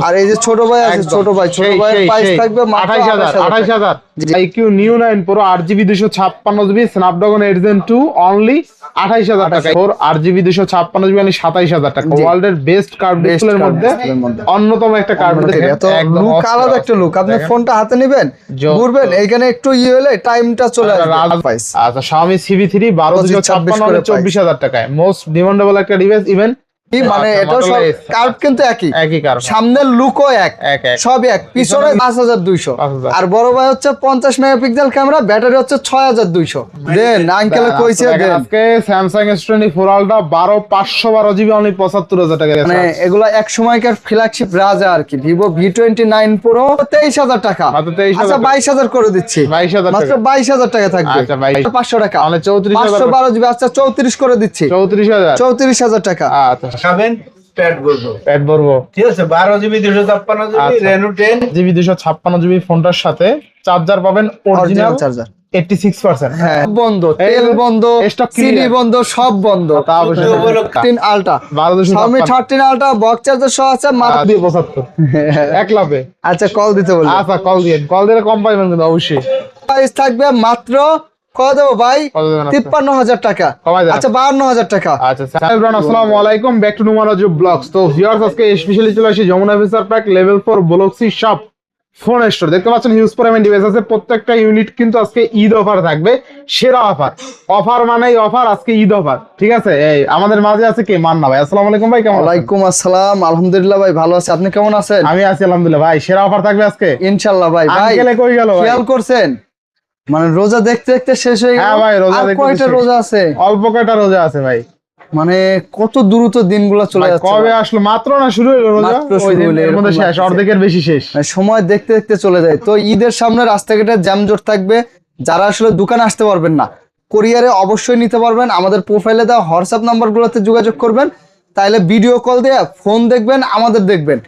আর এই যে ছোট ভাই আছে, ছোট ভাই প্রাইস থাকবে মাত্র 28000 iQOO Neo 9 Pro 8GB 256GB Snapdragon 8 Gen 2 only 28000 টাকা। 8GB 256GB মানে 27000 টাকা। ওয়ার্ল্ডের বেস্ট কার্ভ ডিসপ্লের মধ্যে অন্যতম একটা কার্ভ ডিসপ্লে। এত লুক আলাদা একটা লুক। আপনি ফোনটা হাতে নেবেন, ঘুরবেন, এইখানে একটু হলে টাইমটা চলে আসবে। আচ্ছা Xiaomi CV3 12256 মানে 24000 টাকায়। মোস্ট ডিমান্ডেবল একটা ডিভাইস ইভেন মানে এটা সব কার্ভ কিন্তু একই কার্ভ, সামনের লুকও এক, সব এক, পিছনে 5200। আর বড় ভাই হচ্ছে 50 মেগাপিক্সেল ক্যামেরা, ব্যাটারি হচ্ছে 6200। দেন আঙ্কেল কইছে দেন আজকে Samsung S24 Ultra 12512GB only 75000 টাকা। মানে এগুলো এক সময়কার ফ্ল্যাগশিপ রাজা আর কি। Vivo V29 Pro 23000 টাকা। আচ্ছা 22000 করে দিচ্ছি, 22000 মাত্র 22000 টাকা থাকবে। আচ্ছা 500 টাকা মানে 34000 512GB। আচ্ছা 34 করে দিচ্ছি, 34000 টাকা। আচ্ছা খাবেন পেট ভরবো ঠিক আছে। 12GB 256GB Reno 10GB 256GB ফোনটার সাথে চার্জার পাবেন অরিজিনাল চার্জার 86%। হ্যাঁ বন্ধ, তেল বন্ধ, চিনি বন্ধ, সব বন্ধ। তা অবশ্যই 13 ultra, Xiaomi 13 ultra box charger সহ আছে মাত্র 275 এক লাভে। আচ্ছা কল দিতে বলি। আচ্ছা কল দিলে কম পাইবেন কিন্তু অবশ্যই। প্রাইস থাকবে মাত্র কত দেবো ভাই? 53000 টাকা। আচ্ছা 52000 টাকা। আচ্ছা আসসালামু আলাইকুম, ব্যাক টু নুমারাজু ব্লগস। তো ভিউয়ার্স আজকে স্পেশালি চলে আসি Jamuna feature park level 4 block C shop phone store. দেখতে পাচ্ছেন হিউজ পরিমাণ ডিভাইস আছে। প্রত্যেকটা ইউনিট কিন্তু আজকে ঈদ অফার থাকবে, সেরা অফার মানেই অফার। আজকে ঈদ অফার, ঠিক আছে। এই আমাদের মাঝে আছে কে? মান্না ভাই। আসসালামু আলাইকুম ভাই, কেমন? ওয়ালাইকুম আসসালাম, আলহামদুলিল্লাহ ভাই ভালো আছি, আপনি কেমন আছেন? আমি আছি আলহামদুলিল্লাহ ভাই। সেরা অফার থাকবে আজকে ইনশাআল্লাহ ভাই। আঙ্কেলে কই গেল ভাই? খেয়াল করছেন মানে রোজা দেখতে দেখতে শেষ হয়ে গেল। হ্যাঁ ভাই রোজা দেখতে কয়টা রোজা আছে? অল্প কয়টা রোজা আছে ভাই। মানে কত দ্রুত দিনগুলো চলে যাচ্ছে। কবে আসলো? মাত্র না শুরু হলো রোজা, এর মধ্যে শেষ, অর্ধেকের বেশি শেষ। সময় দেখতে দেখতে চলে যায়। তো ঈদের সামনে রাস্তাঘাটে জ্যামজট থাকবে, যারা আসলে দোকানে আসতে পারবেন না কুরিয়ারে অবশ্যই নিতে পারবেন। আমাদের প্রোফাইলে দেওয়া হোয়াটসঅ্যাপ নাম্বারগুলোতে যোগাযোগ করবেন, তাইলে ভিডিও কল দিয়ে ফোন দেখবেন, আমাদের দেখবেন।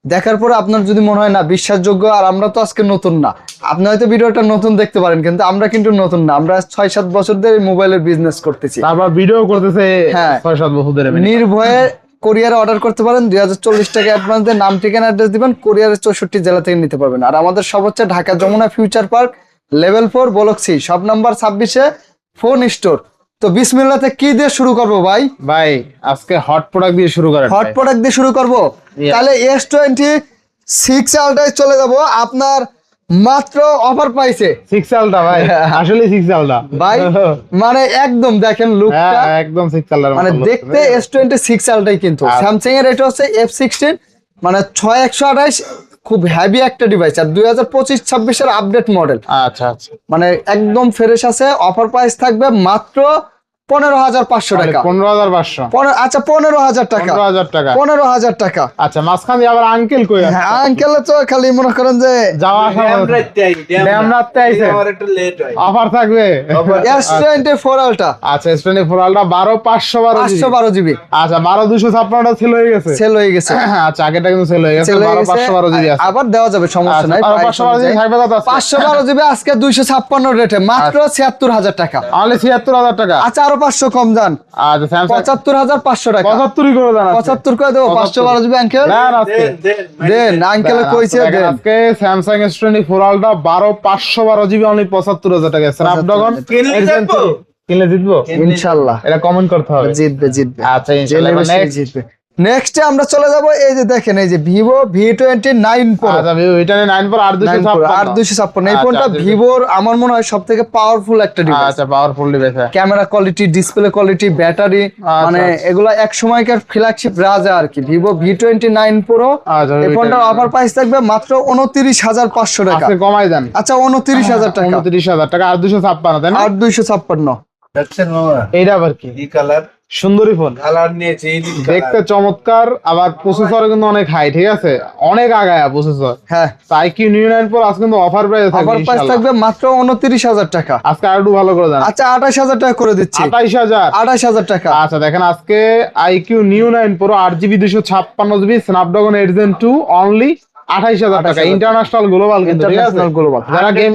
দেখার পরে আপনার যদি মনে হয় না বিশ্বাসযোগ্য, আর আমরা তো আজকে নতুন না, আপনি হয়তো ভিডিওটা নতুন দেখতে পারেন, কিন্তু আমরা কিন্তু নতুন না। আমরা 6-7 বছর ধরে মোবাইলের বিজনেস করতেছি, তারপর ভিডিও করতেছে। হ্যাঁ 6-7 বছর ধরে নির্ভয়ে কোরিয়ারে অর্ডার করতে পারেন। 2040 টাকা অ্যাডভান্স দিয়ে নাম ঠিকানা অ্যাড্রেস দিবেন, কোরিয়ারের 64 জেলা থেকে নিতে পারবেন। আর আমাদের সব হচ্ছে Dhaka Jamuna future park level 4 block C shop number 26-এ ফোন স্টোর। তো বিসমিল্লাহতে কি দিয়ে শুরু করব ভাই? ভাই আজকে হট প্রোডাক্ট দিয়ে শুরু করেন। হট প্রোডাক্ট দিয়ে শুরু করব, তাহলে S26 আলটায় চলে যাব। আপনার মাত্র অফার পাইছে 6 আলটা ভাই, আসলে 6 আলটা ভাই। মানে একদম দেখেন লুকটা, একদম 6 আলটার মানে দেখতে S26 আলটাই, কিন্তু স্যামসাং এর এটা হচ্ছে F16 মানে 6128, খুব হেভি একটা ডিভাইস। আর 2025-26 এর আপডেট মডেল। আচ্ছা আচ্ছা, মানে একদম ফ্রেশ আছে। অফার প্রাইস থাকবে মাত্র 15500 টাকা। 15500। আচ্ছা 15000 টাকা, 15000 টাকা। আচ্ছা মাঝখান দিয়ে আবার আঙ্কেল কই? আঙ্কেল তো খালি মনে করেন যে যাওয়া আসা ড্যাম রাতে আইছে, আমার একটু লেট হয়। অফার থাকবে S24 আলটা। আচ্ছা S24 আলটা 12512GB। আচ্ছা 12256টা সেল হয়ে গেছে, আচ্ছা আগেটা কিন্তু সেল হয়ে গেছে। 12512GB আছে, আবার দেওয়া যাবে, সমস্যা নাই। 512GB থাকবে কত? 512GB আজকে 256 রেটে মাত্র 76000 টাকা। অনলি 76000 টাকা। আচ্ছা আরো 500 কম যান। আচ্ছা স্যামসাং 75500 টাকা। 75 করে দেন। 75 করে দেবো। 512GB আঙ্কেল দেন, আঙ্কেল কইছে দেন। আজকে Samsung S24 Ultra 12512GB only 75000 টাকা। স্ন্যাপড্রাগন কিনলে জিতবো ইনশাআল্লাহ। এটা কমেন্ট করতে হবে, জিতবে। আচ্ছা ইনশাআল্লাহ জিতবে। নেক্সট আমরা চলে যাব, এই যে দেখেন এই যে Vivo V29 Pro। আচ্ছা Vivo V29 Pro 8256। এই ফোনটা ভিভোর আমার মনে হয় সবথেকে পাওয়ারফুল একটা ডিভাইস। আচ্ছা powerful device. Camera quality, display quality, battery, মানে এগুলো এক সময়কার ফ্ল্যাগশিপ রাজা আর কি। Vivo V29 Pro। এই ফোনটার অফার প্রাইস থাকবে মাত্র 29500 টাকা। আজকে কমাই দেন। আচ্ছা 29000 টাকা। 29000 টাকা। আর 256 তাই না? 8256। দেখছেন মামা এইটা আবার কি? এই কালার, সুন্দরী ফোন, কালার নিয়েছে এই দেখতে চমৎকার। আবার প্রসেসর কিন্তু অনেক হাই, ঠিক আছে, অনেক আগায়া প্রসেসর। হ্যাঁ আইকিউ নিউ 9 Pro আজকে কিন্তু অফার প্রাইস থাকবে। অফার প্রাইস থাকবে মাত্র 29000 টাকা। আজকে আরো একটু ভালো করে দেন। আচ্ছা 28000 টাকা করে দিচ্ছি। 28000 টাকা। আচ্ছা দেখেন আজকে iQOO Neo 9 Pro 8GB 256GB Snapdragon 8 Gen 2 only 28000 টাকা। ইন্টারন্যাশনাল গ্লোবাল কিন্তু, ঠিক আছে। গ্লোবাল যারা গেম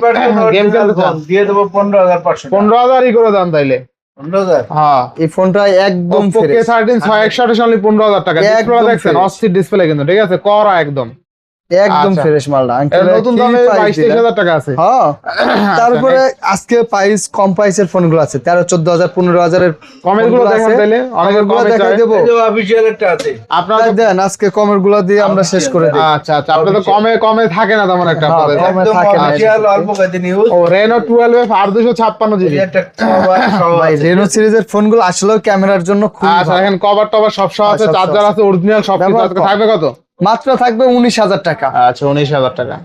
দিয়ে দেবো 15500। 15000ই করে দেন তাইলে। 15,000 হ্যাঁ এই ফোনটা একদম Oppo fresh। K13 661 অনলি 15,000 টাকা। ডিসপ্লে একদম দেখছেন fresh। অস্থির ডিসপ্লে কিন্তু, ঠিক আছে, করা একদম। একদম আচ্ছা। ফ্রেশ মালটা এর আঙ্কেল নতুন দামে 22-23,000 টাকা আছে। হ্যাঁ তারপরে আজকে প্রাইস কম প্রাইসের ফোনগুলো আছে 13-14,000 15,000 এর কমের গুলো দেখেন তাইলে, অনেকে গুলো কমে দেখাই চায়। দেবো। এই যে অফিসিয়াল একটা আছে আপনারা তাই তো- দেন আজকে কমের গুলো দিয়ে আমরা শেষ করে দিই। আচ্ছা আচ্ছা, আপনারা তো কমে থাকে না তেমন একটা হ্যাঁ, আপনাদের। কমে একদম থাকে না। অফিসিয়াল অল্প কয়েকদিন ইউজ ও Reno 12 আর 256 জিবি। একটা cover সহ ভাই আছে। রেনো সিরিজের ফোনগুলো আসলেও ক্যামেরার জন্য খুব আচ্ছা, এখন কভার টভার সব সহ আছে, সব সহ চার্জার আছে, অরিজিনাল সব কিছু ব্যবহার আছে। কম। থাকবে কত? মাত্র থাকবে 19,000 টাকা। আচ্ছা 19,000 টাকা।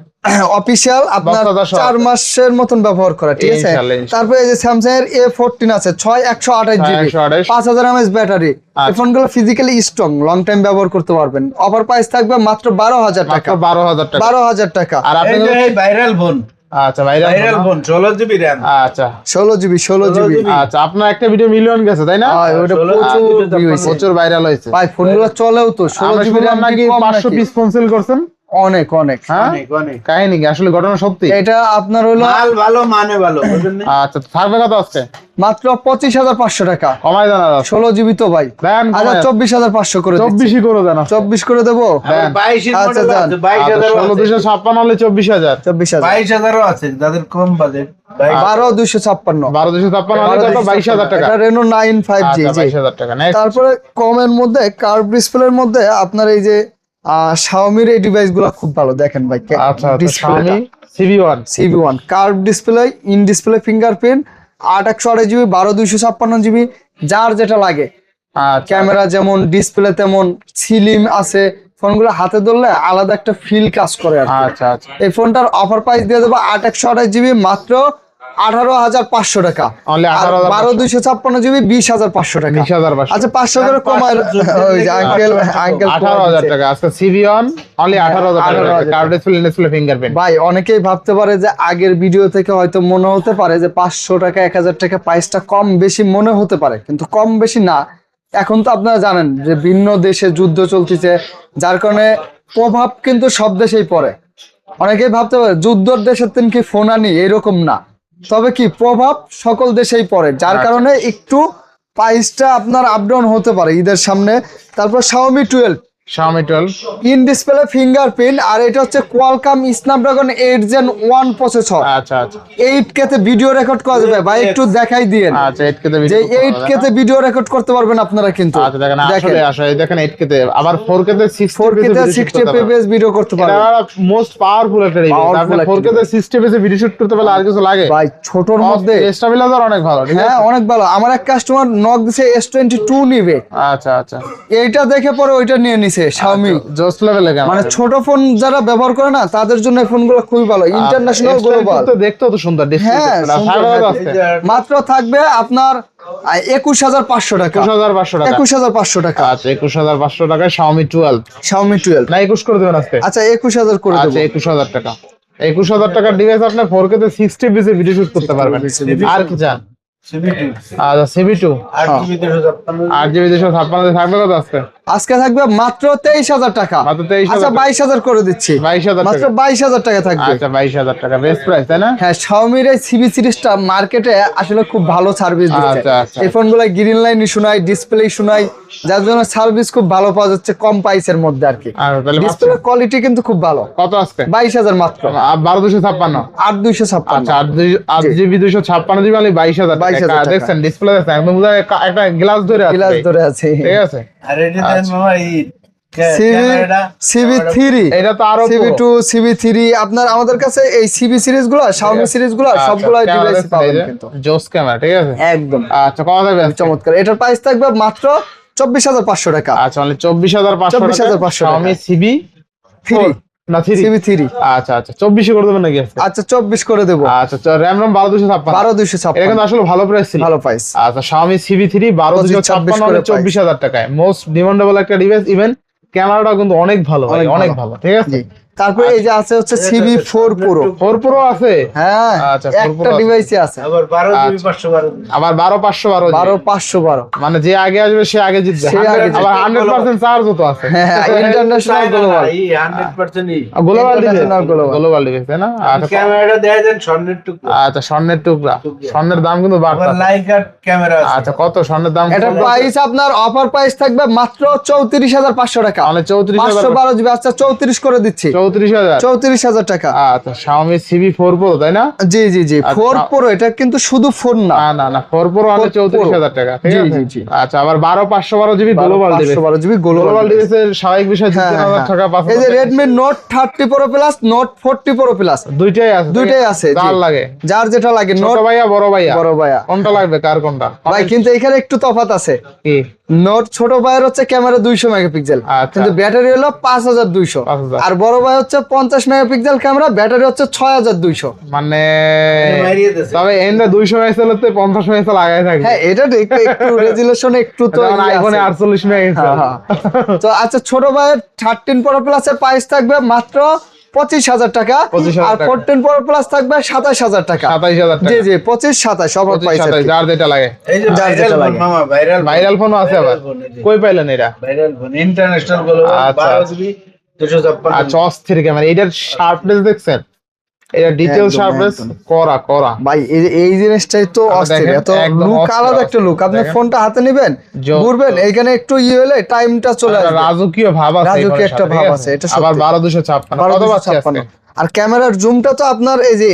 অফিসিয়াল আপনার 10,000 সহ 4 মাসের মতন ব্যবহার করা, ঠিক আছে। ইনশাআল্লাহ, ইনশাআল্লাহ। তারপরে এই যে স্যামসাং এর A14 আছে 6128 জিবি 6128 5000 mAh ব্যাটারি। এই ফোনগুলো ফিজিক্যালি স্ট্রং, লং টাইম ব্যবহার করতে পারবেন। অফার প্রাইস থাকবে মাত্র 12,000 মাত্র টাকা। 12,000 টাকা। 12,000 টাকা। আর এই আপনি যে এই ভাইরাল ফোন, আচ্ছা viral viral phone 16 GB RAM. আচ্ছা 16 জিবি 16 জিবি। আচ্ছা, আপনার একটা ভিডিও মিলিয়ন গেছে তাই না? ওটা 16 প্রচুর জিবি view হয়েছে। প্রচুর ভাইরাল হয়েছে। ভাই ফোনগুলো চলেও তো 16 আমরা জিবি শুনলাম RAM নাকি 500 পিস ফোন সেল করছেন। অনেক অনেক। হ্যাঁ অনেক অনেক কাহিনী কি আসলে ঘটনা সত্যি? এটা আপনার হলো মাল ভালো মানে ভালো, বুঝলেন না? আচ্ছা, থাকবে কত আজকে? মাত্র 25,500 টাকা। কমাই দেন আর 16 জিবি তো ভাই। দেন আচ্ছা কমাই। 24,500 করে দিচ্ছি। 24 করে দেন। 24 করে দেবো। আবার 22 এর আচ্ছা, মডেল দেন। আছে, 22,000 আছে। 16,256 হলে 24,000। 24,000 22,000 ও আছে যাদের কম বাজেট। 12,256 12,256 হলে কত? 22,000 টাকা। এটা রেনো 9 5G আচ্ছা, 22,000 টাকা। Next। তারপরে কমের মধ্যে কার্ভ ডিসপ্লের মধ্যে আপনার এই যে Xiaomi এই ডিভাইস গুলো খুব ভালো দেখেন ভাই। আচ্ছা ডিসপ্লেটা Xiaomi CV1 CV1 curve display, in display fingerprint, 8/128 GB 12,256 GB, যার যেটা লাগে। আচ্ছা ক্যামেরা যেমন ডিসপ্লে তেমন, স্লিম আছে। ফোনগুলো হাতে ধরলে আলাদা একটা ফিল কাজ করে আর কি। আচ্ছা আচ্ছা। এই ফোনটার অফার প্রাইস দিয়ে দেবো 8/128 জিবি মাত্র 18,500 টাকা। Only 18,500 12,256 জিবি 20,500 টাকা। 20,500 আচ্ছা 500 করে কমায়। ওই যে আঙ্কেল 18,000 টাকা। আজকে CV1 অনলি 18,000 টাকা। 18,000 কার্ড ডিসপ্লে ফিঙ্গারপ্রিন্ট। ভাই অনেকেই ভাবতে পারে যে আগের ভিডিও থেকে হয়তো মনে হতে পারে যে 500 টাকা 1,000 টাকা প্রাইসটা কম বেশি মনে হতে পারে, কিন্তু কম বেশি না। এখন তো আপনারা জানেন যে ভিন্ন দেশে যুদ্ধ চলতেছে, যার কারণে প্রভাব কিন্তু সব দেশেই পড়ে। অনেকেই ভাবতে পারে যুদ্ধর দেশের দিন কি ফোন আনি, এরকম না। তবে কি প্রভাব সকল দেশেই পড়ে, যার কারণে একটু প্রাইসটা আপনার আপ ডাউন হতে পারে ঈদের সামনে। তারপর Xiaomi 12 Xiaomi 12 in display fingerprint, আর এটা হচ্ছে কোয়ালকম স্ন্যাপড্রাগন 8 Gen 1 প্রসেসর। আচ্ছা আচ্ছা 8K তে ভিডিও রেকর্ড করা যাবে ভাই, একটু দেখাই দিয়েন আচ্ছা 8K তে যে ভিডিও 8K তে ভিডিও রেকর্ড করতে পারবেন আপনারা কিন্তু। আচ্ছা দেখেন আসলে এই দেখেন 8K তে আবার 4K তে 4K তে 60 fps ভিডিও করতে পারবেন। এটা মোস্ট পাওয়ারফুল একটা ডিভাইস। Powerful আপনি একটা 4K তে 60 fps ভিডিও শুট করতে পারলে আর কিছু লাগে? ভাই ছোটর মধ্যে স্টেবিলাইজার অনেক ভালো, ঠিক হ্যাঁ আছে? অনেক ভালো। আমার এক কাস্টমার নক দিছে S22 নিবে, আচ্ছা আচ্ছা এইটা দেখে পরে ওইটা নিয়ে নিছে Xiaomi। জোস লেভেলে কেমন? মানে ছোট ফোন যারা ব্যবহার করে না তাদের জন্য এই ফোনগুলো খুবই ভালো, ইন্টারন্যাশনাল গ্লোবাল। তো দেখতেও তো সুন্দর ডিসপ্লে। হ্যাঁ, সুন্দর এই যে মাত্র থাকবে আপনার 21,500 টাকা। 21,500 টাকা। 21,500 টাকা আচ্ছা 21,500 টাকায় Xiaomi 12 Xiaomi 12। না 21 করে দেবেন আজকে? আচ্ছা 21,000 করে আচ্ছা দেবো। 21,000 টাকা। 21,000 টাকার ডিভাইস আপনি 4K তে 60 fps ভিডিও শুট করতে পারবেন। আর কি চান? CB2 আচ্ছা CV2 8GB 256 8GB 256 থাকবে কত আজকে? আজকে থাকবে মাত্র 23,000 টাকা। মাত্র 23,000 আচ্ছা 22,000 করে দিচ্ছি। 22,000 মাত্র টাকা। 22,000 টাকা থাকবে। আচ্ছা 22,000 টাকা বেস্ট প্রাইস তাই না? হ্যাঁ Xiaomi-র এই CB সিরিজটা মার্কেটে আসলে খুব ভালো সার্ভিস দিচ্ছে। আচ্ছা, আচ্ছা। এই ফোনগুলো গ্রিন লাইন ইস্যু নাই, ডিসপ্লে ইস্যু নাই, যার জন্য সার্ভিস খুব ভালো পাওয়া যাচ্ছে কম প্রাইসের মধ্যে আর কি। আর তাহলে ডিসপ্লে কোয়ালিটি কিন্তু খুব ভালো। কত আজকে? 22,000 মাত্র। 12,256 8,256। আচ্ছা 8GB 256 মানে 22,000 22,000 টাকা। টাকা। দেখছেন ডিসপ্লে দেখছেন একদম বুঝা একটা গ্লাস ধরে আছে। গ্লাস ধরে আছে। ঠিক আছে। আর এটা দেন মামা এই ক্যামেরাটা CB3 এটা তো আরো CB2 CB3 আপনার আমাদের কাছে এই CB সিরিজ গুলো Xiaomi সিরিজ গুলো সবগুলো ডিভাইস পাবেন কিন্তু জোস ক্যামেরা, ঠিক আছে? একদম আচ্ছা কত দেবেন? চমৎকার। এটার প্রাইস থাকবে মাত্র 24,500 টাকা। আচ্ছা মানে 24,500 টাকা 24,500 টাকা। Xiaomi CB 3 না 3 CB3। আচ্ছা আচ্ছা 24 করে দেবেন নাকি আজকে? আচ্ছা 24 করে দেবো। আচ্ছা RAM 12,256 12,256 এটা কিন্তু আসলে ভালো প্রাইস ছিল। ভালো প্রাইস। আচ্ছা Xiaomi CB3 12,256 করে 24,000 টাকায় মোস্ট ডিমান্ডেবল একটা ডিভাইস। ইভেন ক্যামেরাটাও কিন্তু অনেক ভালো ভাই, অনেক অনেক ভালো। ভালো, ঠিক আছে? জি। তারপরে এই যে আছে হচ্ছে CB4 Pro। 4 Pro আছে? হ্যাঁ আচ্ছা, 4 Pro একটা আছে। ডিভাইসে আছে। আবার 12 জিবি 512 আবার 12 512 মানে যে আগে আসবে সে আগে জিতবে। সে আগে জিতবে। আবার 100% চার্জও তো আছে। হ্যাঁ ইন্টারন্যাশনাল গ্লোবাল। এই 100% ই global device, International global। Global device তাই না? আচ্ছা ক্যামেরাটা দেয় দেন স্বর্ণের টুকরো। আচ্ছা, স্বর্ণের টুকরা। স্বর্ণের দাম কিন্তু আবার বাড়ছে। লাইকার ক্যামেরা আছে। আচ্ছা, কত স্বর্ণের দাম? এটা প্রাইস আপনার অফার প্রাইস থাকবে মাত্র 34,500 টাকা। মানে 34,000 512 জিবি আচ্ছা 34 করে দিচ্ছি। 34,000। 34,000 টাকা। আচ্ছা, Xiaomi CB4 Pro তাই না? জি জি জি আচ্ছা। 4 Pro এটা কিন্তু শুধু ফোন না। না 4 Pro মানে 4 Pro 34,000 টাকা, ঠিক জি, আছে? জি, জি। আচ্ছা, আবার 512 GB global device. 512 GB global global ডিভাইসের স্বাভাবিক বিষয় হ্যাঁ, 2,000 টাকা, হ্যাঁ। 5,000 এই যে টাকা। Redmi Note 30 Pro Plus, Note 40 Pro Plus দুইটাই আছে? দুইটাই আছে, জি। যার লাগে, যার যেটা লাগে ছোট নোট ভাইয়া বড় ভাইয়া বড় ভাইয়া। কোনটা লাগবে, কার কোনটা? ভাই কিন্তু এখানে একটু তফাৎ আছে। কি? নোট ছোট ভাইয়ের হচ্ছে ক্যামেরা 200 মেগাপিক্সেল আচ্ছা। কিন্তু ব্যাটারি হলো 5200। 5000 আর বড় ভাই হচ্ছে 50 মেগাপিক্সেল ক্যামেরা, ব্যাটারি হচ্ছে 6200। মানে মারিয়ে দিয়েছে। তবে এন্ডে 200 মেগাপিক্সেল হতে 50 মেগাপিক্সেল আগে থাকে। হ্যাঁ এটা ঠিক, একটু রেজুলেশন একটু তো যেমন ইয়ে আইফোনে আছে। 48 মেগাপিক্সেল। হ্যাঁ, হ্যাঁ। তো আচ্ছা ছোট ভাইয়ের 13 Pro Plus এর প্রাইস থাকবে মাত্র 25,000 টাকা। 25,000 আর টাকা। 14 Pro Plus থাকবে 27,000 টাকা। 27,000 টাকা। জি জি 25 27 অফার প্রাইস। 27, যার যেটা লাগে। এই যে যার ভাইরাল যেটা ফোন লাগে। মামা, ভাইরাল ভাইরাল ফোনও আছে আবার। কই পাইলেন এটা? ভাইরাল ফোন ইন্টারন্যাশনাল গ্লোবাল আচ্ছা। 12 জিবি 256। আচ্ছা, অস্থির ক্যামেরা। এটার শার্পনেস দেখছেন? এটা ডিটেইল একদম, শার্পনেস একদম। করা। ভাই এই জিনিসটাই তো আপনি অস্থির, দেখেন, এত একদম লুক অস্থির, আলাদা একটা অস্থির। লুক। আপনি দেখেন। ফোনটা হাতে নেবেন, যোগ- ঘুরবেন, এইখানে একটু ইয়ে হলে টাইমটা চলে একটা আসবে। রাজকীয় ভাব আছে, রাজকীয় এই ফোনের একটা সাথে, ভাব ঠিক আছে, এটা আবার সত্যি। 1256 কত পাচ্ছি আজকে? 1256। আর ক্যামেরার জুমটা তো আপনার এই যে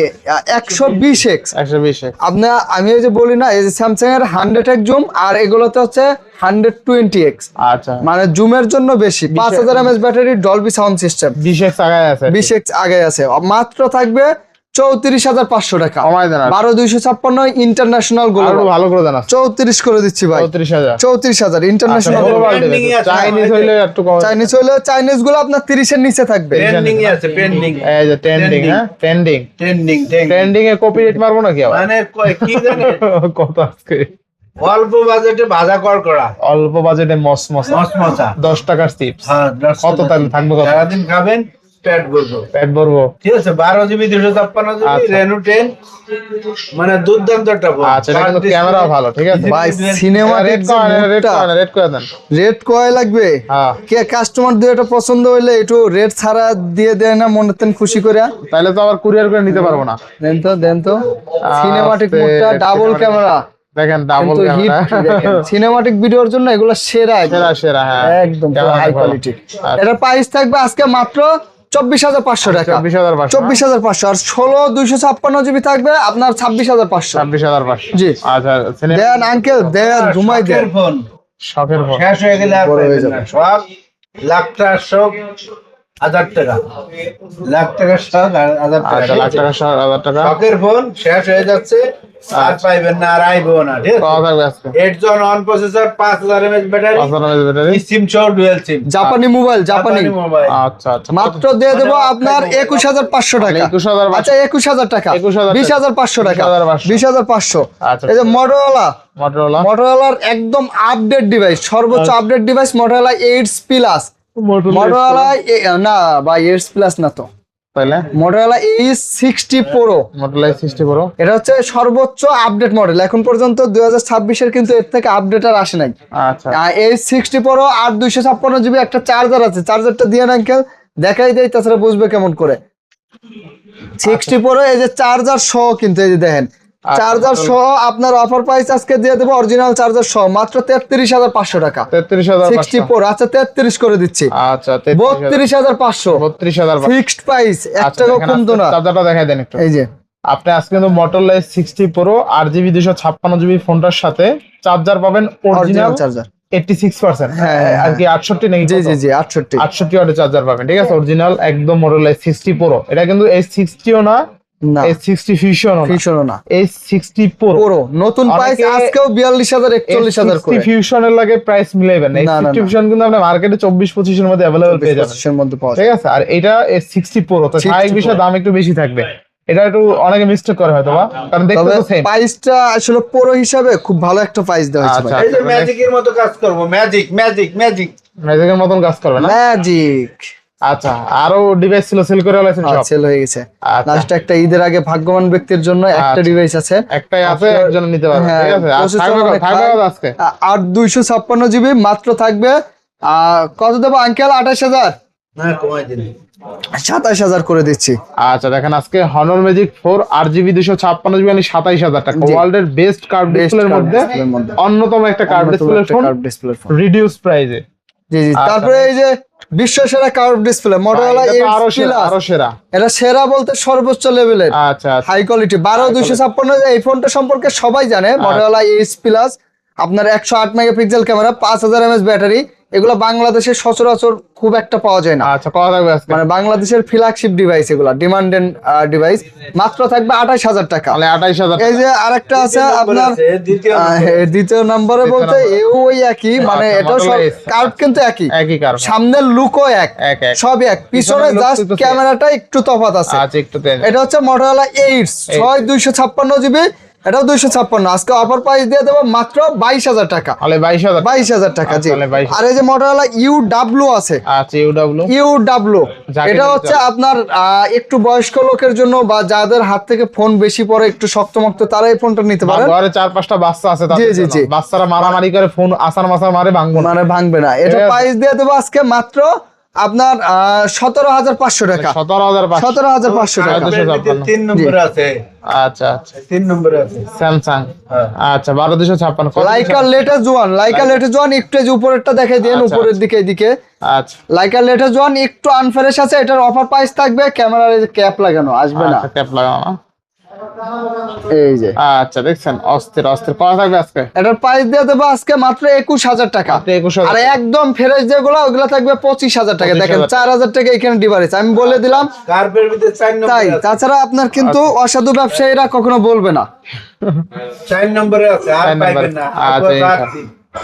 120x। 120। আপনার আমি এই যে বলি না, এই যে স্যামসাং এর 100x জুম, আর এগুলোতে হচ্ছে 120x। আচ্ছা, মানে জুমের জন্য বেশি। 5000 mAh battery, Dolby sound system, 20x আগায় আছে। 20x আগে আছে। মাত্র থাকবে 34,500 টাকা। কমায় দেন আর। 12256 ইন্টারন্যাশনাল আরো গ্লোবাল। ভালো করে দেন। 34 করে দিচ্ছি ভাই। 34,000। 34,000 ইন্টারন্যাশনাল আচ্ছা, গ্লোবাল। trending এ আছে। চাইনিজ হইলে একটু কম। চাইনিজ হলে চাইনিজ গুলো আপনার 30 এর নিচে থাকবে। ট্রেন্ডিং এ আছে, ট্রেন্ডিং এই যে ট্রেন্ডিং, হ্যাঁ ট্রেন্ডিং। ট্রেন্ডিং এ কপিরাইট মারবো নাকি আবার? মানে কি জানেন, কত আজকে? অল্প বাজেটে ভাজা করা অল্প বাজেটে মসমসা মশমশা। 10 টাকার চিপস। হ্যাঁ, কত তাহলে থাকবে কত? সারাদিন খাবেন, পেট ভরবো। পেট ভরবো। ঠিক আছে, 12 জিবি 256 জিবি আচ্ছা। রেনো 10, মানে দুর্দান্ত একটা ফোন। আচ্ছা, এটা কিন্তু ক্যামেরা ভালো, ঠিক আছে ভাই সিনেমাটিক রেড করে দেন। রেড কয় লাগবে? হ্যাঁ, কে কাস্টমার দিয়ে এটা পছন্দ হইলে একটু রেড ছাড়া দিয়ে দেয় না মনেতেন খুশি করে? তাহলে তো আবার কুরিয়ার করে নিতে পারবো না। দেন তো সিনেমাটিক মোডটা ডাবল ক্যামেরা দেখেন, ডাবল কিন্তু হিট। ক্যামেরা। সিনেমাটিক ভিডিওর জন্য এগুলো সেরা একদম। সেরা, হ্যাঁ একদম ক্যামেরা হাই ভালো। কোয়ালিটি। আচ্ছা। এটার প্রাইস থাকবে আজকে মাত্র 24,500 টাকা। 24,500 24,500। আর 16 জিবি থাকবে আপনার 26,500। 26,500। জি। আচ্ছা, দেন আঙ্কেল দেন ঘুমাই দেন। শখের ফোন শখের ফোন। শেষ হয়ে গেলে আর বড় হয়ে পাইবেন না। যাবে। সব লাখ টাকার শখ, 1000 টাকা, লাখ টাকার শখ আর 1000 টাকা। আচ্ছা, লাখ টাকা, 1,000 টাকা। শখের ফোন শেষ হয়ে যাচ্ছে, আর পাইবেন না, আর আইবো না। ঠিক আছে, কত থাকবে আজকে? 8 gen one processor, 5000 mAh battery, 5,000 mAh battery. SIM সহ ডুয়াল সিম, জাপানি মোবাইল, জাপানি মোবাইল। আচ্ছা, মাত্র দিয়ে দেবো আপনার 21,500 টাকা। 21,500 আচ্ছা 21,000 টাকা, 21,000 20,500 টাকা, 20,500 20,500। আচ্ছা। এই যে মোটরোলা, Motorola। মোটরোলার একদম আপডেট ডিভাইস, সর্বোচ্চ update device Motorola 8 plus. Motorola না ভাই 8 প্লাস না তো, তাহলে Motorola E60 Pro। Motorola 60 Pro। এটা হচ্ছে সর্বোচ্চ আপডেট মডেল এখন পর্যন্ত 2026 এর, কিন্তু এর থেকে আপডেট আর আসে নাই। আচ্ছা, E60 Pro আর 256 জিবি একটা চার্জার আছে, চার্জারটা দিয়ে আঙ্কেল দেখাই দেয়, তাছাড়া বুঝবে কেমন করে। 60 Pro এই যে চার্জার সহ, কিন্তু এই যে দেখেন চার্জার সহ আপনার অফার প্রাইস আজকে দিয়ে দেবো অরিজিনাল চার্জার সহ মাত্র 33,500 টাকা। 60 Pro আচ্ছা 33 করে দিচ্ছি। আচ্ছা, 32,500 32,500। ফিক্সড প্রাইস, এক টাকা কমতো না। চার্জারটা দেখাই দেন একটু। এই যে আপনি আজকে কিন্তু Motorola 60 Pro 8GB 256GB ফোনটার সাথে চার্জার পাবেন অরিজিনাল অরিজিনাল চার্জার। 86%। হ্যাঁ, আর কি 68 নাকি? জি জি জি 68। 68 ওয়াটের চার্জার পাবেন, ঠিক আছে অরিজিনাল একদম Motorola 60 Pro। এটা কিন্তু S60ও না, না S60 Fusionও না, ফিশনও না, S60 Pro। পুরো নতুন প্রাইস অনেকে আজকেও 42,000 41,000 করে। S60 Fusionএর লাগে প্রাইস মিলাইবেন না। না, না, S60 না। Fusion কিন্তু আপনি মার্কেটে 24-25 এর মধ্যে अवेलेबल পেয়ে যাবেন, 25 এর মধ্যে পাওয়া যায়। ঠিক আছে। আর এটা S60 Pro, তো 60 স্বাভাবিক বিষয়ে দাম একটু বেশি থাকবে। এটা একটু অনেকে মিস্টেক করে হয়তো বা, কারণ দেখতে তবে তো সেম। প্রাইসটা আসলে পুরো হিসাবে খুব ভালো একটা প্রাইস দেওয়া হয়েছে আচ্ছা। ভাই। এই যে ম্যাজিকের মতো কাজ করবো, ম্যাজিক ম্যাজিক ম্যাজিক। ম্যাজিকের মতন কাজ করবে না? ম্যাজিক আচ্ছা, আরো ডিভাইস ছিল সেল করে ফেলেছেন সব? সেল হয়ে গেছে। আচ্ছা। লাস্ট একটা ঈদের আগে ভাগ্যবান ব্যক্তির জন্য একটা আচ্ছা। ডিভাইস আছে, একটাই আছে, একজন নিতে পারবে। হ্যাঁ, ঠিক আছে, আর processor থাকবে অনেক থাকবে high। কত আজকে? আর 256 জিবি মাত্র থাকবে। কত দেবো আঙ্কেল? 28,000, না কমাই দিন। 27,000 করে দিচ্ছি। আচ্ছা দেখেন, আজকে হনর ম্যাজিক 4 8GB 256GB মানে 27,000 টাকা। জি। ওয়ার্ল্ডের বেস্ট কার্ভ Best ডিসপ্লের curved মধ্যে display এর মধ্যে। অন্যতম একটা কার্ভ ডিসপ্লের phone, curve display phone. Reduce প্রাইসে। জি জি। আচ্ছা। তারপরে এই যে বিশ্ব সেরা কার্ভ ডিসপ্লে মটোরোলা আরো Edge সেরা, Plus। আরো সেরা। এটা সেরা বলতে সর্বোচ্চ লেভেলের আচ্ছা আচ্ছা। High quality. 12-256 এই ফোনটা সম্পর্কে সবাই জানে। মটোরোলা Edge Plus আপনার 108 মেগাপিক্সেল ক্যামেরা, 5000 mAh ব্যাটারি। এগুলো বাংলাদেশে সচরাচর খুব একটা পাওয়া যায় না, আচ্ছা কত থাকবে আজকে? মানে বাংলাদেশের ফ্ল্যাগশিপ ডিভাইস, এগুলা ডিমান্ডেড ডিভাইস। মাত্র থাকবে 28,000 টাকা। তাহলে 28,000 এই যে আরেকটা আছে আপনার দ্বিতীয় নম্বরে বলতে ওই একই, মানে আচ্ছা, এটাও সব Motorola Edge। কার্ভ কিন্তু একই, একই কার্ভ। সামনের লুকও এক, এক এক। সব এক, পিছনে পিছনের look জাস্ট তো same। ক্যামেরাটা একটু তফাৎ আছে। আচ্ছা একটু দেন। এটা হচ্ছে মটোরোলা Edge 6 256 জিবি, এটাও 256। আজকে অফার প্রাইস দিয়ে দেবো মাত্র 22,000 টাকা। তাহলে 22,000। 22,000 টাকা জি। তাহলে 22,000। আর এই যে মটোরোলা UW আছে, আচ্ছা ইউডব্লিউ। UW যাকে এটা নিতে হচ্ছে হবে। আপনার একটু বয়স্ক লোকের জন্য বা যাদের হাত থেকে ফোন বেশি পড়ে, একটু শক্তমক্ত, তারা এই ফোনটা নিতে পারেন। ঘরে 4-5টা বাচ্চা আছে, তাদের জি, জি, জন্য। জি। বাচ্চারা মারামারি করে ফোন আসার মাসার মারে ভাঙবো না। মানে ভাঙবে না। এটা ঠিক আছে। প্রাইস দিয়ে দেবো আজকে মাত্র আপনার 17,500 টাকা। 17,500। 17,500 টাকা। 3 নম্বরে আছে, আচ্ছা আচ্ছা। 3 নম্বরে আছে। স্যামসাং। হ্যাঁ। আচ্ছা 12,256। কত Laika latest one, Laika latest one একটু এই যে উপরেরটা দেখাই দেন, আচ্ছা, উপরের দিকে এদিকে। আচ্ছা লাইকা লেটেস্ট ওয়ান একটু আনফ্রেশ আছে, এটার অফার প্রাইস থাকবে, ক্যামেরার এই যে ক্যাপ লাগানো আসবে না, আচ্ছা ক্যাপ লাগানো। এই যে। আচ্ছা দেখছেন, অস্থির অস্থির। কত থাকবে আজকে? এটার প্রাইস দিয়ে দেবো আজকে মাত্র 21,000 টাকা। মাত্র 21,000। আর একদম ফ্রেশ যেগুলো ওগুলো থাকবে 25,000 টাকা। দেখেন 25,000 4,000 টাকা এখানে ডিফারেন্স আমি বলে দিলাম। কার্ভের ভিতরে 4 তাই নম্বরে আছে। তাছাড়া আপনার কিন্তু অসাধু ব্যবসায়ীরা কখনো বলবে না। 4 নম্বরে আছে, আর 4 পাইবেন না। আচ্ছা আর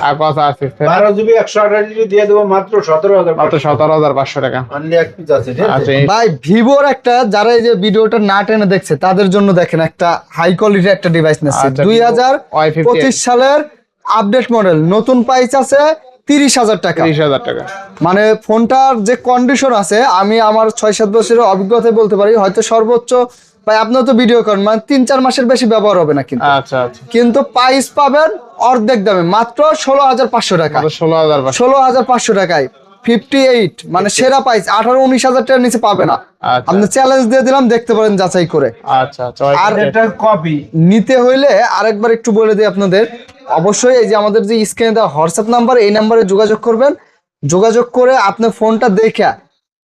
আর কত আছে? 12 জিবি 128 জিবি দিয়ে দেবো মাত্র 17,000। মাত্র 17,500 টাকা। অনলি এক পিস আছে, ঠিক আছে? আচ্ছা ভাই ভিভোর একটা, যারা এই যে ভিডিওটা না টেনে দেখছে তাদের জন্য দেখেন একটা হাই কোয়ালিটির একটা ডিভাইস নিচ্ছে। আচ্ছা, 2025 সালের আপডেট মডেল, নতুন প্রাইস আছে 30,000 টাকা। 30,000 টাকা। মানে ফোনটার যে কন্ডিশন আছে, আমি আমার 6-7 বছরের অভিজ্ঞতায় বলতে পারি, হয়তো সর্বোচ্চ ভাই আপনার তো ভিডিও করেন, মানে 3-4 মাসের বেশি ব্যবহার হবে না কিন্তু। আচ্ছা আচ্ছা। কিন্তু প্রাইস পাবেন অর্ধেক দামে, মাত্র 16,500 টাকা। মাত্র 16,500। 16,500 টাকায় 58, মানে সেরা প্রাইস। 18-19,000 টাকার নিচে পাবে না। আচ্ছা আপনি চ্যালেঞ্জ দিয়ে দিলাম, দেখতে পারেন যাচাই করে। আচ্ছা আচ্ছা। আর এটার কপি নিতে হইলে আরেকবার একটু বলে দিই আপনাদের, অবশ্যই এই যে আমাদের যে স্ক্রিনে দেওয়া হোয়াটসঅ্যাপ নাম্বার, এই নাম্বারে যোগাযোগ করবেন। যোগাযোগ করে আপনি ফোনটা দেখে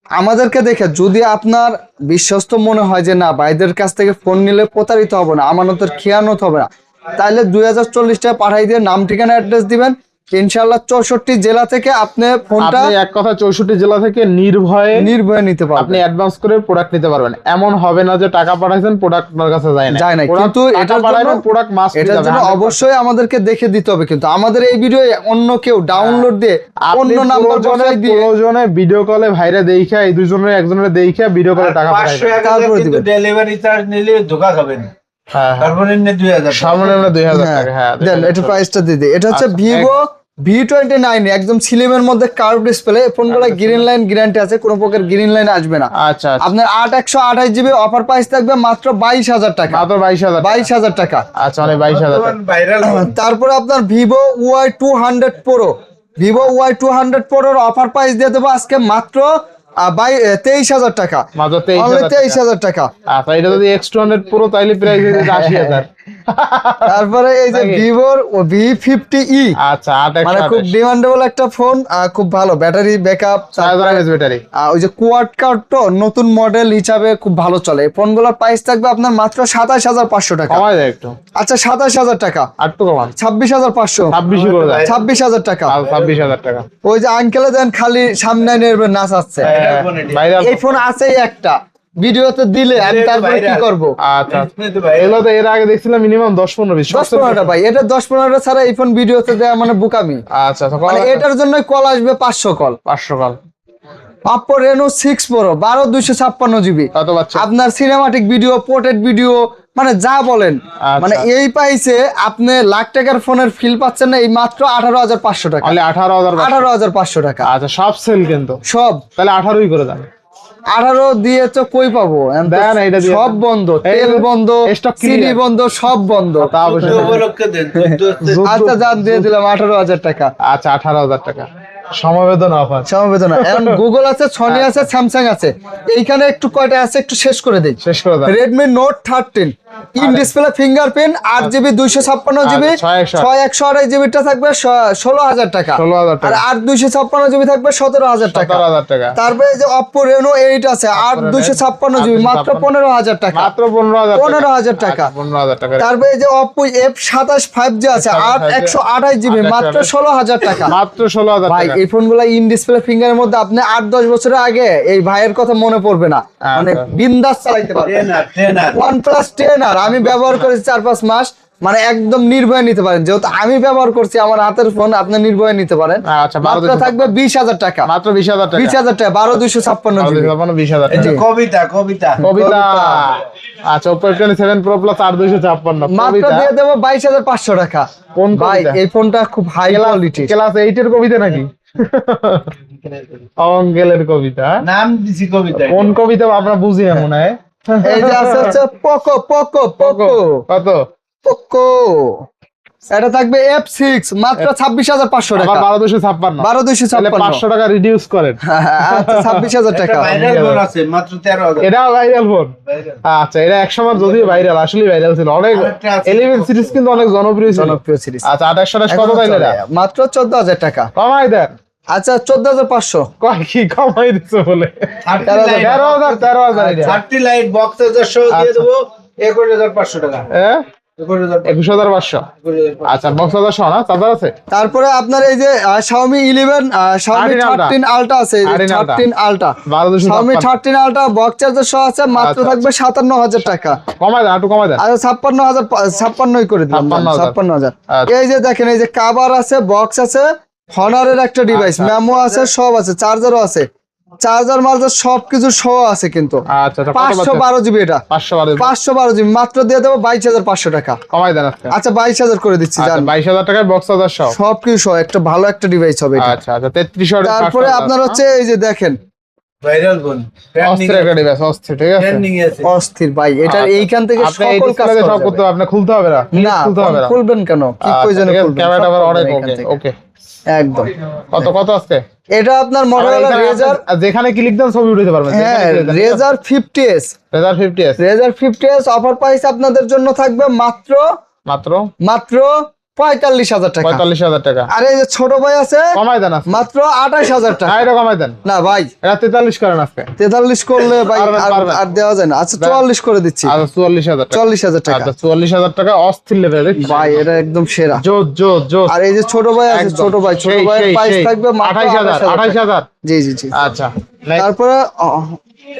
আমাদেরকে দেখে, যদি আপনার বিশ্বস্ত মনে হয় যে না ভাইদের কাছ থেকে ফোন নিলে প্রতারিত হবে না, আমানতের খেয়ানত হবে না, তাহলে 2040 টাকা পাঠাই দিয়ে নাম ঠিকানা অ্যাড্রেস দিবেন। ইনশাআল্লাহ 64 জেলা থেকে আপনি ফোনটা আপনি এক কথা 64 জেলা থেকে নির্ভয়ে নির্ভয়ে নিতে আপনি পারবেন। অ্যাডভান্স করে প্রোডাক্ট নিতে পারবেন। এমন হবে না যে টাকা পাঠাইছেন প্রোডাক্ট আপনার কাছে যায় না। যায় না, কিন্তু এটার জন্য প্রোডাক্ট মাস্ট এটার জন্য অবশ্যই আমাদেরকে দেখে দিতে হবে। কিন্তু আমাদের এই ভিডিও অন্য কেউ ডাউনলোড দিয়ে অন্য নাম্বার বসাই দিয়ে প্রয়োজনে ভিডিও কলে ভাইরা দেইখা, এই দুইজনের একজনের দেইখা ভিডিও কলে টাকা 500 পাঠাইবেন। টাকা কিন্তু ডেলিভারি চার্জ নিলে ধোকা খাবেন। হ্যাঁ হ্যাঁ। সর্বনিম্ন 2,000 সর্বনিম্ন 2,000 টাকা। হ্যাঁ দেন এটা প্রাইসটা দিয়ে দিই। এটা হচ্ছে আচ্ছা, ভিভো V29, একদম স্লিমের মধ্যে কার্ভ ডিসপ্লে। ফোনগুলো গ্রিন লাইন গ্যারান্টি আছে, কোনো প্রকার গ্রিন লাইন আসবে না। আচ্ছা আচ্ছা। আপনার 8/128 জিবি অফার প্রাইস থাকবে মাত্র 22,000 টাকা। মাত্র 22,000। 22,000 টাকা। আচ্ছা মানে 22,000 টাকা। ভাইরাল তারপরে আপনার vivo Y200 pro, vivo Y200 প্রোর অফার প্রাইস দিয়ে দেবো আজকে মাত্র 23,000 টাকা। মাত্র Only 23,000 টাকা। 23,000 টাকা। আচ্ছা এটা যদি X200 প্রো তাইলে প্রাইস হয়ে যাবে 80,000। তারপরে এই যে নাকি? ভিভোর V50e, আচ্ছা 8 মানে খুব ডিমান্ডেবল একটা ফোন, খুব ভালো ব্যাটারি ব্যাকআপ, 4000 mAh ব্যাটারি। ওই যে কোয়াড কার্ড তো নতুন মডেল হিসাবে খুব ভালো চলে। এই ফোনগুলোর প্রাইস থাকবে আপনার মাত্র 27,500 টাকা। কমায় যায় একটু। আচ্ছা 27,000 টাকা। আর তো কমান। 26,500, 26 করে যায়। 26,000 টাকা। 26,000 টাকা। ওই যে আঙ্কেলে দেন খালি সামনে নেবে নাচ আছে। ভাইরাল। এই ফোন আছেই একটা, ভিডিওতে দিলে আমি তারপরে কি করব? আচ্ছা এগুলো তো এর আগে দেখছিলাম মিনিমাম 10-15 পিস। 10-15টা ভাই, এটা 10-15টা ছাড়া এই ফোন ভিডিওতে দেয়া মানে বুকামি। আচ্ছা আচ্ছা। মানে এটার জন্য কল আসবে 500 call. 500 call. Oppo Reno 6 Pro 12/256 GB. কত বাচ্চা? আপনার সিনেমাটিক ভিডিও, পোর্ট্রেট ভিডিও, মানে যা বলেন, আচ্ছা। মানে এই পাইছে আপনি লাখ টাকার ফোনের ফিল পাচ্ছেন না এই মাত্র 18,500 টাকা। তাহলে 18,000 18,500 টাকা আচ্ছা সব সেল কিন্তু, সব। তাহলে 18ই করে দেন। 18 দিয়ে তো কই পাবো, এখন তো দেন এইটা দিয়ে সব দেন। বন্ধ, এই তেল যে, বন্ধ, stock চিনি clear। বন্ধ, সব বন্ধ। তা অবশ্যই। 14 উপলক্ষে দেন, 14 আচ্ছা যান দিয়ে দিলাম 18,000 টাকা আচ্ছা 18,000 টাকা সমবেদনা অফার। সমবেদনা। এখন গুগল আছে, সনি আছে, স্যামসাং আছে, এইখানে একটু কয়টা আছে একটু শেষ করে দিই। শেষ করে দেন। Redmi note 13 in display fingerprint 8GB 256GB, আচ্ছা, 6128GB টা থাকবে 16,000 টাকা, 16,000 আর টাকা। 8/256GB থাকবে 17,000 টাকা। 17,000 টাকা। তারপরে যে Oppo Reno 8 আছে 8/256GB মাত্র 15,000 টাকা, মাত্র 15,000 15,000 টাকা। আচ্ছা, 15,000 টাকা। তারপরে যে Oppo F27 5G আছে 128GB মাত্র 16,000 টাকা। মাত্র 16,000 ভাই টাকা। এই ফোনগুলো ইন ডিসপ্লে ফিঙ্গারের মধ্যে আপনি 8-10 বছরের আগে এই ভাইয়ের কথা মনে পড়বে না, মানে বিন্দাস চালাইতে পারবেন। ট্রেনার OnePlus 10R আমি ব্যবহার করেছি 4-5 মাস, মানে একদম নির্ভয়ে নিতে পারেন, যেহেতু আমি ব্যবহার করছি আমার হাতের ফোন, আপনি নির্ভয়ে নিতে পারেন। আচ্ছা, মাত্র থাকবে 20,000 টাকা, মাত্র 20,000 টাকা। 20,000 টাকা, 12/256GB। 20,000 টাকা। কবিতা কবিতা কবিতা। আচ্ছা Oppo F27 Pro Plus 8/256 মাত্র কবিতা। দিয়ে দেবো 22,500 টাকা। কোন ভাই কবিতা? এই ফোনটা খুব হাই কোয়ালিটি। ক্লাস 8 এর কবিতা নাকি? অঙ্কেলের কবিতা। নাম দিছি কবিতা। কোন কবিতা আমরা বুঝি না মনে হয়। এই যে আছে হচ্ছে পোকো পোকো পোকো কত? পোকো, এটা থাকবে F6 মাত্র 26,500 আবার টাকা, 12,256 তাহলে 12,256। 500 টাকা রিডিউস করেন। আচ্ছা 26,000 একটা টাকা। ভাইরাল ফোন আছে মাত্র 13,000। এটাও ভাইরাল ফোন। আচ্ছা এটা একসময় যদিও ভাইরাল, আসলে ভাইরাল ছিল অনেক। আরেকটা আছে। 11 সিরিজ কিন্তু অনেক জনপ্রিয় ছিল। জনপ্রিয় সিরিজ। আচ্ছা 28 কত তাইলে এটা? মাত্র 14,000 টাকা। কমাই দেন। আচ্ছা 14,500। কয় কি কমাই দিছে বলে? 13,000 13,000 এটা। 30 লাইট বক্স সহ দিয়ে দেবো 21,500 টাকা। হ্যাঁ 21,500 21,500। আচ্ছা বক্স হাজার না চার্জার আছে। তারপরে আপনার এই যে Xiaomi 11 Xiaomi 13 13 Ultra আছে, এই যে 13 Ultra। 13 Ultra 12,256 Xiaomi 13 Ultra box charger সহ আছে, মাত্র আচ্ছা, থাকবে 57,000 টাকা। কমাই দেন, একটু কমাই দেন। আচ্ছা 56,000, 56ই করে দিলাম, 56,000 56,000। আচ্ছা। এই যে দেখেন এই যে কভার আছে, বক্স আছে, হনারের একটা ডিভাইস, আচ্ছা। মেমো আছে, সব আছে, চার্জারও আছে, চার্জার মার্জার সবকিছু সহ আছে কিন্তু। আচ্ছা আচ্ছা 512GB এটা, 512 512GB মাত্র দিয়ে দেবো 22,500 টাকা। কমাই দেন আজকে। আচ্ছা 22,000 করে দিচ্ছি, আচ্ছা জান 22,000 টাকায় বক্স হাজার সব। সবকিছু সহ একটা ভালো একটা ডিভাইস হবে এটা। আচ্ছা আচ্ছা 3300 তারপরে আপনার হচ্ছে এই যে দেখেন ভাইরাল ফোন অস্থির একটা ডিভাইস, অস্থির, ঠিক আছে। ট্রেন্ডিং আছে। অস্থির ভাই, এটা আচ্ছা, এইখান থেকে আপনি এই সকল কাজ ডিসপ্লেতে করা সব করতে যাবে। হবে, আপনি খুলতে হবে না, না খুলতে হবে না। খুলবেন কেন, কি প্রয়োজনে খুলবেন, ক্যামেরাটা সব আবার খুলবেন অনেক এখান ওকে থেকে। ওকে। একদম। কত কত আজকে? এটা আপনার Motorola Razr, যেখানে ক্লিক দেন ছবি উঠাতে পারবেন। হ্যাঁ Razr 50s, Razr 50s Razr 50s offer price আপনাদের জন্য থাকবে মাত্র মাত্র মাত্র 45,000 টাকা। 45,000 টাকা। আর এই যে ছোট ভাই আছে কমাই দেন আজকে। মাত্র 28,000 টাকা। এটা কমাই দেন। না ভাই এটা 43 করেন আজকে। 43 করলে ভাই পারবেন, পারবেন। আর দেওয়া যায় না। আচ্ছা 44 করে দিচ্ছি, আচ্ছা 44,000 টাকা। 44,000 টাকা। আচ্ছা 44,000 টাকা অস্থির লেভেল। ভাই এটা একদম সেরা। জোস জোস জোস। আর এই যে ছোট ভাই আছে, একদম। ছোট ভাইয়ের সেই, প্রাইস সেই। থাকবে মাত্র 28,000 28,000। জি জি জি। আচ্ছা next। তারপরে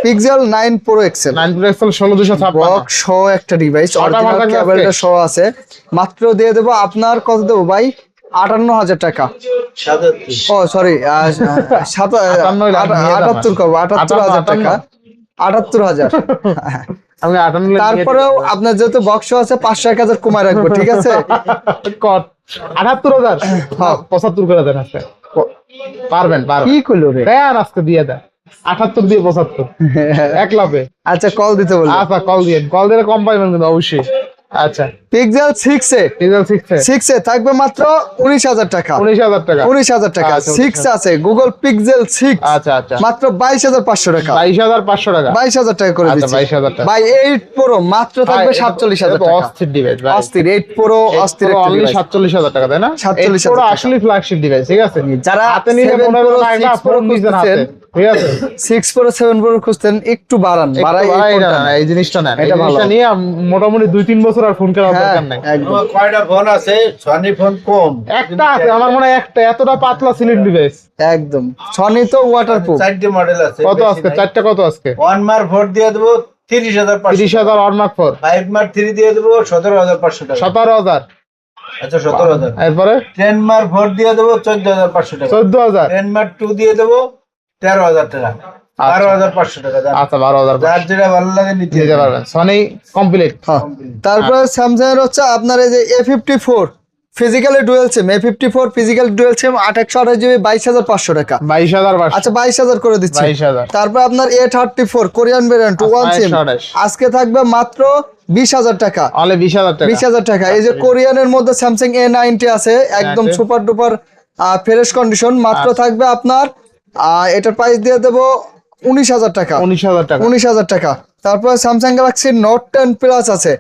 Pixel 9 Pro XL 9 Pro XL 16,256 box সহ একটা ডিভাইস, ছটা অরিজিনাল মাল থাকবে কেবলটা আজকে? সহ আছে, মাত্র দিয়ে দেবো আপনার কত দেবো ভাই 58,000 টাকা। 77 ও সরি 58 লাখ নিয়ে যান। 78 করবো, 78,000 টাকা, 78,000। আমি 58 লাখ তারপরেও আপনার যেহেতু বক্স আছে 500-1,000 কমায় রাখবো, ঠিক আছে? কত 78,000 75 করে দেন আজকে। পারবেন কি করলো রে? দেন আজকে দিয়ে দেন 78 দিয়ে 75 এক লাভে। আচ্ছা কল দিতে বলবো। আচ্ছা কল দিলে কম পাইবেন কিন্তু অবশ্যই। আচ্ছা Pixel 6a ডিজেল 6 6a থাকবে মাত্র 19,000 টাকা। 19,000 টাকা। 19,000 টাকা। আচ্ছা, 6 আছে গুগল Pixel 6 আচ্ছা আচ্ছা মাত্র 22,500 টাকা। 22,500 টাকা। 22,000 টাকা করে আচ্ছা, দিচ্ছি 22,000 টাকা। ভাই। 8 Pro মাত্র থাকবে 47,000 টাকা। অস্থির ডিভাইস ভাই। অস্থির 8 Pro অস্থির একটা অনলি ডিভাইস। 47,000 টাকা তাই না? 47,000 পুরো টাকা। আসলে ফ্ল্যাগশিপ ডিভাইস, ঠিক আছে। যারা হাতে নিলে 7 15 Pro, টাকা 6 Pro ফোন নিছেন হাতে, খুঁজতেছেন, ঠিক আছে। 6 Pro 7 Pro খুঁজতেন, একটু বাড়ান, একটু বাড়াই এই বাড়াই ফোনটা না, নেন। এই জিনিসটা নেন। এই এটা ভালো। জিনিসটা নিয়ে মোটামুটি 2-3 বছর আর ফোন কেনার হ্যাঁ, দরকার নাই। একদম। তোমার কয়টা ফোন আছে? সনি ফোন কম একটা আছে আমার মনে হয়, একটা এতটা পাতলা সিলিং ডিভাইস। একদম সনি তো ওয়াটারপ্রুফ। 4টি মডেল আছে। কত আজকে? চারটা কত আজকে? 1 মার 4 দিয়ে দেবো 30,500। 30,000 অনমার্ক 4 5 মার 3 দিয়ে দেবো 17,500 টাকা। 17,000। আচ্ছা 17,000। এরপরে 10 মার 4 দিয়ে দেবো 14,500 টাকা। 14,000। 10 মার 2 দিয়ে দেবো 13,000 টাকা। 12,500 টাকা দাম। আচ্ছা 12,000 যার যেটা ভালো লাগে নিতে নিতে পারবেন। Sony complete. হ্যাঁ তারপরে স্যামসাং এর হচ্ছে আপনার এই যে A54 ফিজিক্যালি ডুয়েল সিম A54 ফিজিক্যাল ডুয়েল সিম 8/128GB 22,500 টাকা। 22,500। আচ্ছা 22,000 করে দিচ্ছি। 22,000। তারপর আপনার A34 Korean variant one SIM 28,000 আজকে থাকবে মাত্র 20,000 টাকা। অনলি 20,000 টাকা। 20,000 টাকা। এই যে কোরিয়ানের মধ্যে স্যামসাং A90 আছে একদম সুপার ডুপার ফ্রেশ কন্ডিশন, মাত্র থাকবে আপনার এটার প্রাইস দিয়ে দেবো 19,000 টাকা। 19,000 টাকা। 19,000 টাকা। তারপর স্যামসাং গ্যালাক্সি নোট 10 প্লাস আছে।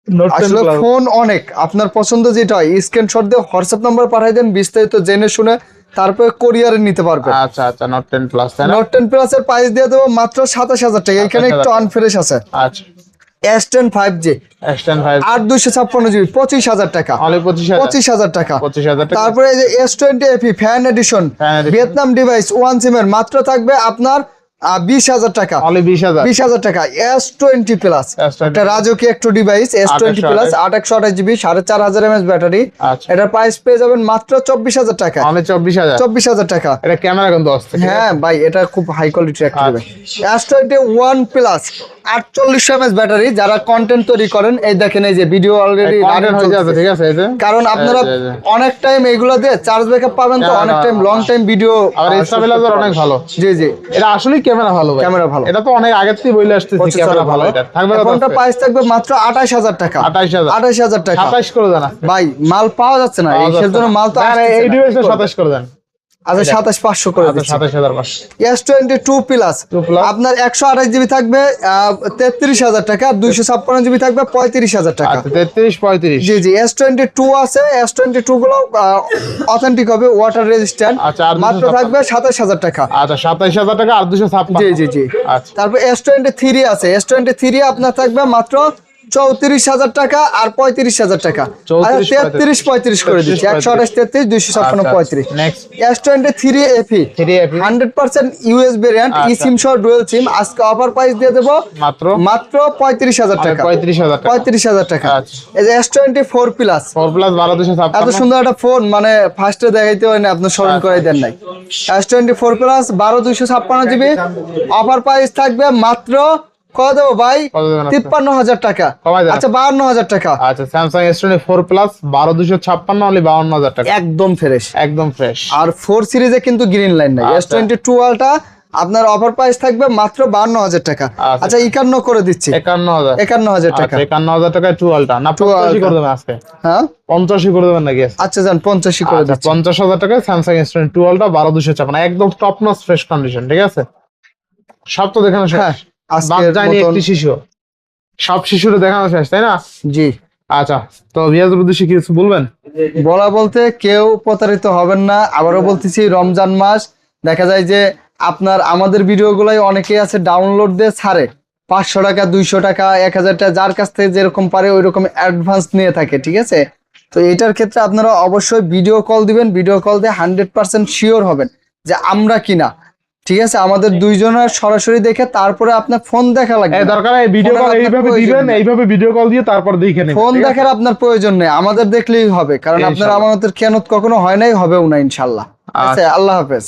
নোট 10 আসলে প্লাস। ফোন অনেক, আপনার পছন্দ যেটা হয় স্ক্রিনশট দিয়ে হোয়াটসঅ্যাপ নাম্বার পাঠিয়ে দেন, বিস্তারিত জেনে শুনে তারপরে কোরিয়ারে নিতে পারবেন। আচ্ছা আচ্ছা নোট 10 প্লাস তাই না? নোট 10 প্লাস এর প্রাইস দিয়ে দেবো মাত্র 27,000 টাকা। এখানে একটু আনফ্রেশ আছে। আচ্ছা S10 5G S10 5 8/256GB 25,000 টাকা। অনলি 25,000। 25,000 টাকা। 25,000 টাকা। তারপরে এই যে S20 FE fan addition Fan edition। Vietnam device one সিমের মাত্র থাকবে আপনার 20,000 টাকা। অনলি 20,000। 20,000 টাকা। S20 প্লাস S20 একটা রাজকীয় একটু device S20 plus 8/128GB 4,500 mAh battery. আচ্ছা। এটার প্রাইস পেয়ে যাবেন মাত্র 24,000 টাকা। অনলি 24,000। 24,000 টাকা। এটা ক্যামেরা কিন্তু অস্থির। হ্যাঁ ভাই এটা খুব হাই কোয়ালিটির একটা আচ্ছা। Device. S21 plus 4800 mAh battery. যারা কন্টেন্ট তৈরি করেন এই দেখেন এই যে ভিডিও অলরেডি কন্টেন্ট হয়ে যাবে ঠিক আছে এই যে। কারণ আপনারা অনেক টাইম এইগুলো দিয়ে চার্জ ব্যাকআপ পাবেন তো, অনেক টাইম লং টাইম ভিডিও। আর স্টেবিলাইজার অনেক ভালো। জি জি এটা আসলেই ক্যামেরা ভালো ভাই। ক্যামেরা ভালো। এটা তো অনেক আগে থেকে বলে আসতেছি ক্যামেরা ভালো। এটা থাকবে কত? ফোনটা প্রাইস থাকবে মাত্র 28,000 টাকা। 28,000। 28,000 টাকা। 27 করে দেন। ভাই মাল পাওয়া যাচ্ছে না, এই সেজন্য মাল তো আরে আসতেছে এই না। ডিভাইসে 27 করে দেন। আচ্ছা 27,500 করে দিচ্ছি। 27,500। S22 প্লাস 2 প্লাস আপনার 128GB থাকবে 33,000 টাকা, 256GB থাকবে 35,000 টাকা। আচ্ছা 33 35। জি জি S22 আছে, S22 গুলো অথেন্টিক হবে, ওয়াটার রেজিস্ট্যান্ট। আচ্ছা, আর মাত্র 256 থাকবে 27,000 টাকা। আচ্ছা 27,000 টাকা আর 256। জি জি জি। আচ্ছা তারপর S23 আছে, S23 আপনার থাকবে মাত্র 34,000 টাকা আর 35,000 টাকা। 33 35 করে দিচ্ছি। 128 33 256 35। Next S23 FE 3FE 100% US variant, e SIM সহ ডুয়াল সিম। আজকে অফার প্রাইস দিয়ে দেবো মাত্র মাত্র 35,000 টাকা। 35,000 টাকা। 35,000 টাকা। আচ্ছা। এই যে S24 প্লাস 4 প্লাস 12,256। এত সুন্দর একটা ফোন মানে ফার্স্টে দেখাইতে হয় না, আপনি স্মরণ করে দেন নাই। S24 plus 12,256GB offer price থাকবে মাত্র কত দেবো ভাই? কত দেবেন আজকে? 53,000 টাকা। কমাই দেন। আচ্ছা 52,000 টাকা। আচ্ছা স্যামসাং S24 প্লাস 12,256 অনলি 52,000 টাকা। একদম ফ্রেশ। একদম ফ্রেশ। আর 4 সিরিজে কিন্তু গ্রিন লাইন নাই। আচ্ছা। S22 আলটা আপনার অফার প্রাইস থাকবে মাত্র 52,000 টাকা। আচ্ছা। আচ্ছা 51 করে দিচ্ছি। 51,000। 51,000 টাকা। আচ্ছা 51,000 টাকায় টুয়ালটা না 85 করে দেবেন আজকে? হ্যাঁ 85 করে দেবেন নাকি? আচ্ছা যান 85 করে আচ্ছা দিচ্ছি। 50,000 টাকায় স্যামসাং S22 টুয়ালটা 12,256 একদম টপ নচ ফ্রেশ কন্ডিশন ঠিক আছে। সব তো দেখানো শেষ। হ্যাঁ, আজকের বাদ যায়নি মতন- একটি শিশু। সব শিশুরে দেখানো শেষ তাই না? জি আচ্ছা তো ভিয়াজের উদ্দেশ্যে কি কিছু বলবেন? বলা বলতে কেউ প্রতারিত হবেন না। আবারও বলতেছি রমজান মাস, দেখা যায় যে আপনার আমাদের ভিডিওগুলাই অনেকেই আছে ডাউনলোড দিয়ে ছাড়ে 500 টাকা 200 টাকা 1,000 টাকা, যার কাছ থেকে যেরকম পারে ওই রকম অ্যাডভান্স নিয়ে থাকে, ঠিক আছে। তো এটার ক্ষেত্রে আপনারা অবশ্যই ভিডিও কল দিবেন, ভিডিও কল দিয়ে 100% শিওর হবেন যে আমরা কিনা, ঠিক আছে। আমাদের দুইজনের সরাসরি দেখে তারপরে আপনার ফোন দেখা লাগবে না। দরকার এই ভিডিও ফোনের কল আপনার এইভাবে প্রয়োজন দিবেন, নেই। এইভাবে ভিডিও কল দিয়ে তারপর দেখে নেবেন। ফোন দেখার আপনার প্রয়োজন নেই, আমাদের দেখলেই হবে, কারণ আপনার ইনশাআল্লাহ। আমাদের খেয়ানত কখনো হয় নাই, হবেও না ইনশাল্লাহ। আচ্ছা আল্লাহ হাফেজ।